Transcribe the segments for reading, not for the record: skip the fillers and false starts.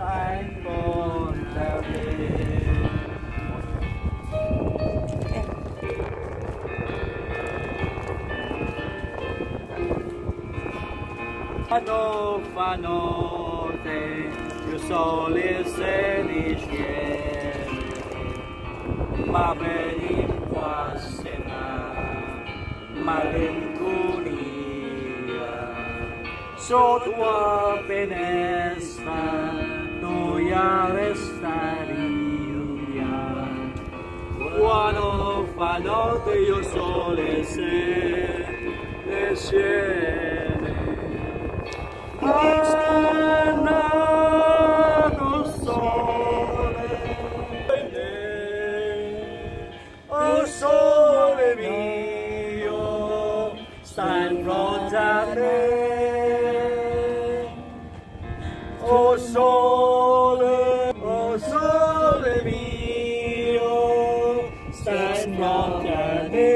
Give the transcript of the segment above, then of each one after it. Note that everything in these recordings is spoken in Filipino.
Sein unterwegs. Fanote, il sole se rischiede, ma per il quasena, malinconia, sotto a finestra, noi a restaria, quando fa notte il sole se rischiede. Nato sole, oh sole mio, sta in fronte a te. Oh sole mio, sta in fronte a te.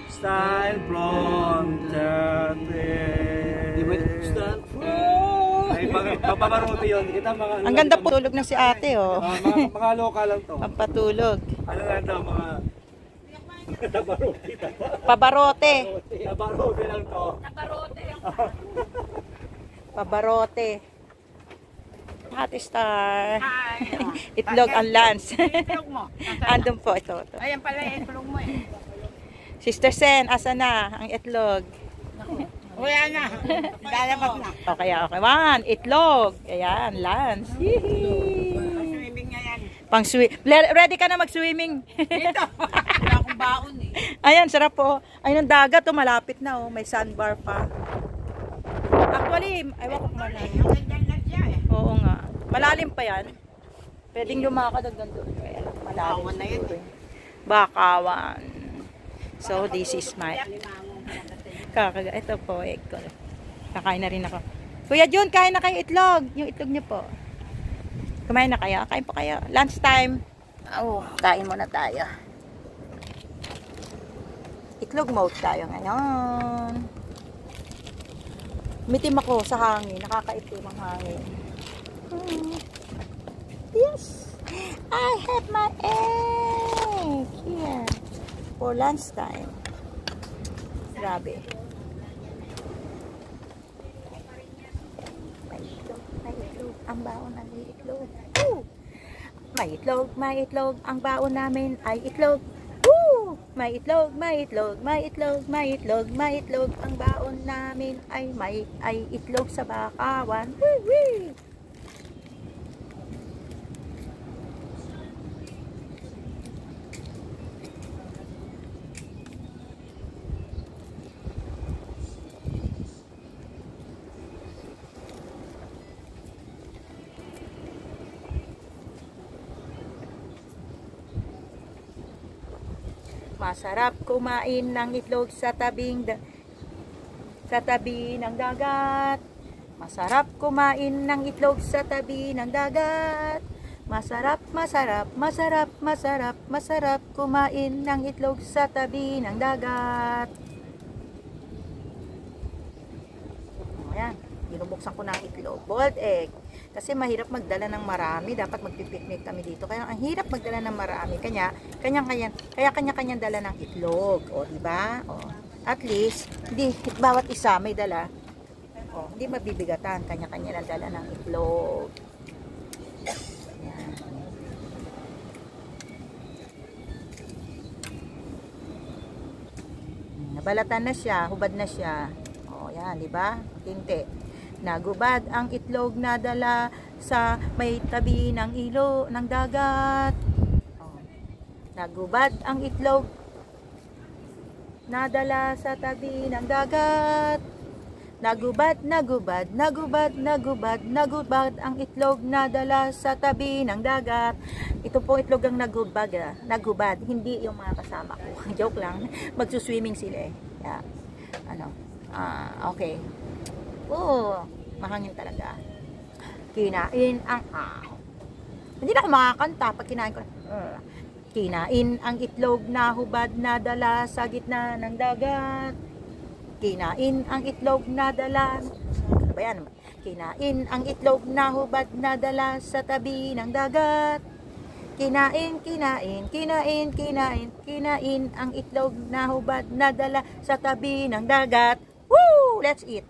Sta in fronte a te. Papabaruti yun. Kita mga ang ganda po. Tulog na si ate, oh. mga local lang to. Pampatulog. Ano lang to, mga tabaruti. Pabarote. Tabaruti lang to. Pabarote. Ate Star. Hi. Itlog ang lance. Itlog mo. Andun po, ito. Ayan pala yung itlog mo eh. Sister Sen, asa na ang itlog? Wala na. Lalabas na. Okay. One, itlog. Ayan, lance. Swimming nga yan. Pang ready ka na mag-swimming? Dito. Wala akong baon eh. Ayan, sarap po. Ayun ang dagat, oh, malapit na, oh. May sandbar pa. Actually, ewan ko kung Ang ganyan lang siya eh. oo nga. Malalim pa yan. Pwedeng lumakad hanggang doon. Kaya malalim. Bakawan na yun eh. Bakawan. So, this is my... Ito po, egg ko. Kakain na rin ako. Kuya Jun, kain na kayo itlog. Yung itlog niyo po. Kumain na kayo? Kain po kayo. Lunch time. Oh, kain muna tayo. Itlog mode tayo ngayon. Mitim ako sa hangin. Nakakaitim ang hangin. Yes. I have my egg here for lunch time. Grabe. May itlog. Ang baon ng itlog. Woo! May itlog. Ang baon namin ay itlog. Woo! May itlog. Ang baon namin ay itlog sa bakawan. Woo! Masarap kumain ng itlog sa tabi ng dagat. Masarap kumain ng itlog sa tabi ng dagat. Masarap kumain ng itlog sa tabi ng dagat. Ayan, binubuksan ko ng itlog. Boiled egg. Kasi mahirap magdala ng marami. Dapat magpipiknik kami dito. Kaya ang hirap magdala ng marami. Kaya kanya-kanya dala ng itlog. O, diba? O, at least, hindi, bawat isa may dala. O, hindi mabibigatan. Kanya-kanya lang dala ng itlog. Ayan. Nabalatan na siya. Hubad na siya. O, yan, diba? Tinti. Nagubad ang itlog na dala sa may tabi ng ng dagat. Oh. Nagubad ang itlog na dala sa tabi ng dagat. Nagubad ang itlog na dala sa tabi ng dagat. Ito po itlog ang nagubad, hindi yung mga kasama ko. Joke lang. Magsuswimming sila eh. Yeah. Okay. Oh, mahangin talaga. Kinain ang hindi na ako makakanta pag kinain ko. Kinain ang itlog na hubad na dala sa gitna ng dagat. Kinain ang itlog na dala. Ano ba yan? Kinain ang itlog na hubad na dala sa tabi ng dagat. Kinain, kinain, kinain, kinain, kinain ang itlog na hubad na dala sa tabi ng dagat. Woo! Let's eat.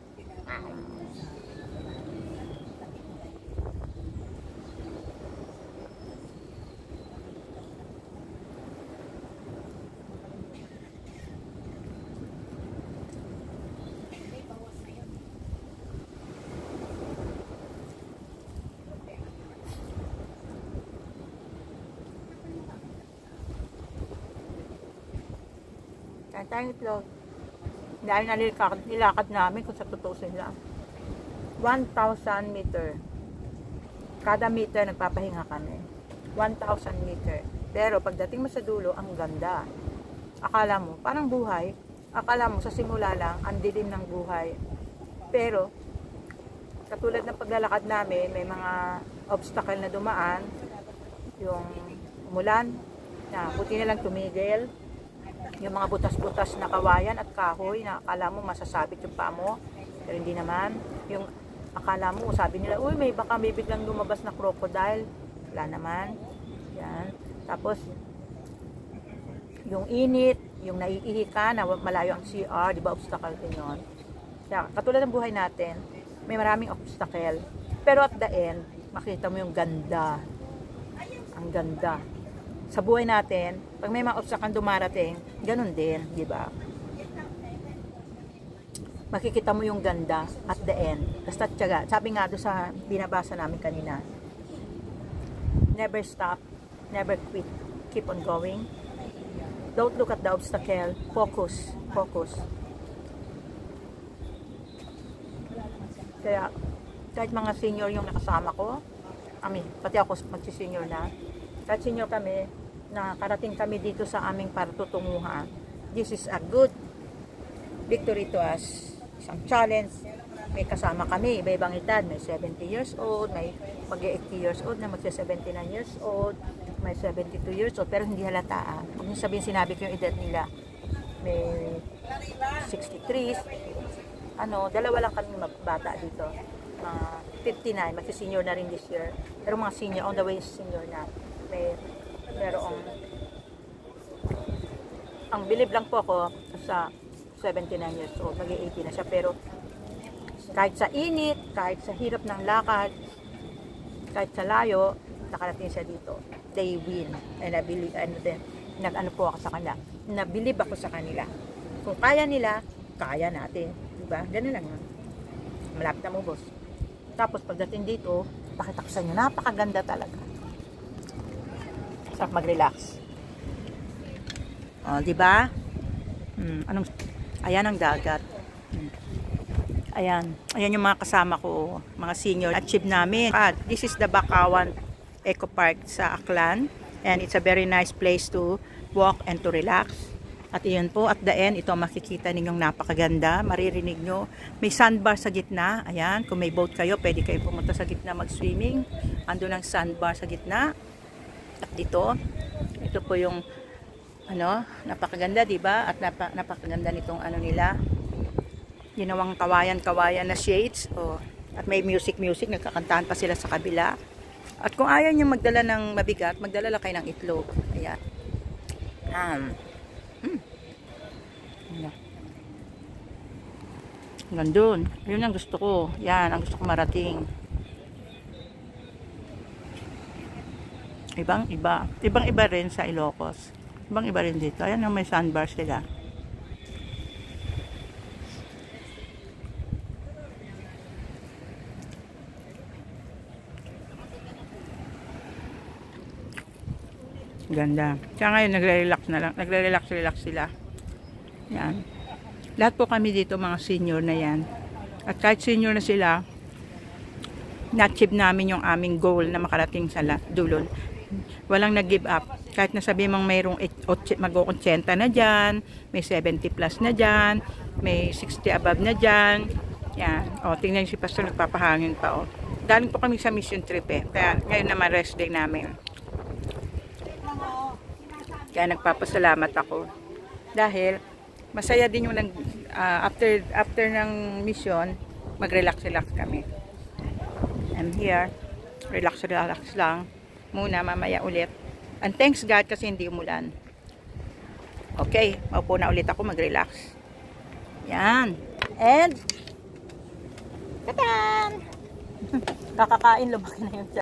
Kain tayong itlog. Dahil nilakad namin kung sa tutusin lang. 1,000 meter. Kada meter nagpapahinga kami. 1,000 meter. Pero pagdating mo sa dulo, ang ganda. Akala mo, parang buhay. Akala mo sa simula lang, ang dilim ng buhay. Pero, katulad ng paglalakad namin, may mga obstacle na dumaan. Yung umulan, na buti na lang tumigil. Yung mga butas-butas na kawayan at kahoy na akala mo masasabit yung paa mo, pero hindi naman. Yung akala mo, sabi nila, uy, baka may biglang lumabas na crocodile. Wala naman. Yan. Tapos, yung init, yung naiihi ka na malayo ang CR, di ba, obstacle din yun. Kaya, katulad ng buhay natin, may maraming obstacle. Pero at the end, makita mo yung ganda. Ang ganda. Sa buhay natin, pag may mga obstacle dumarating, ganun din, di ba? Makikita mo yung ganda at the end. Basta tiyaga. Sabi nga doon sa binabasa namin kanina, never stop, never quit, keep on going. Don't look at the obstacle, focus, focus. Kaya, kahit mga senior yung nakasama ko, pati ako magsi-senior na, kahit senior kami, nakarating kami dito sa aming patutunguhan. This is a good victory to us. Isang challenge. May kasama kami, iba-ibang edad. May 70 years old, may mag-80 years old, na magsa-79 years old, may 72 years old, pero hindi halata. Huwag niyo sabihin, sinabi ko yung edad nila. May 63. Dalawa lang kami bata dito. 59, magsi-senior na rin this year. Pero mga senior, on the way senior na. Merong ang bilib lang po ako sa 79 years old, mag-80 na siya, pero kahit sa init, kahit sa hirap ng lakad, kahit sa layo, nakarating siya dito. They win. And I believe, nag-ano po ako sa kanila, nabilib ako sa kanila. Kung kaya nila, kaya natin, diba? Ganun lang yun. Malapit na mo, boss. Tapos pagdating dito, pakita ko sa inyo, napakaganda talaga. Sarap mag-relax. Di ba? Ayan ang dagat. Ayan yung mga kasama ko, mga senior. Achieve namin. This is the Bakawan Eco Park sa Aklan, and it's a very nice place to walk and to relax. At iyon po, at the end, ito makikita ninyong napakaganda. Maririnig nyo. May sandbar sa gitna. Ayan, kung may boat kayo, pwede kayo pumunta sa gitna mag-swimming. Andun ang sandbar sa gitna. At dito, ito po yung napakaganda, di ba? At napakaganda nitong nila. Ginawang kawayan na shades. At may music, nagkakantahan pa sila sa kabila. At kung ayaw niyo magdala ng mabigat, magdala lang kayo ng itlog. Ayan. Gandun. Yun ang gusto ko. Yan, ang gusto ko marating. Ibang-iba rin sa Ilocos. Ibang-iba rin dito. Ayan yung may sandbar sila. Ganda. Kaya ngayon nagre-relax na lang. Nagre-relax sila. Yan. Lahat po kami dito mga senior na yan. At kahit senior na sila, na-achieve namin yung aming goal na makarating sa dulo. Walang nag-give up. Kahit nasabi mong mayroong mag-80 na dyan, may 70 plus na dyan, may 60 above na dyan. Yan. Tingnan si Pastor, nagpapahangin pa. Galing po kami sa mission trip Kaya ngayon naman rest day namin. Kaya nagpapasalamat ako. Dahil masaya din yung after ng mission, mag-relax kami. I'm here. Relax lang. Muna, mamaya ulit. And thanks God kasi hindi umulan. Okay, maupo na ulit ako mag-relax. Yan. And, tadan! Kakakain, lumaki na yung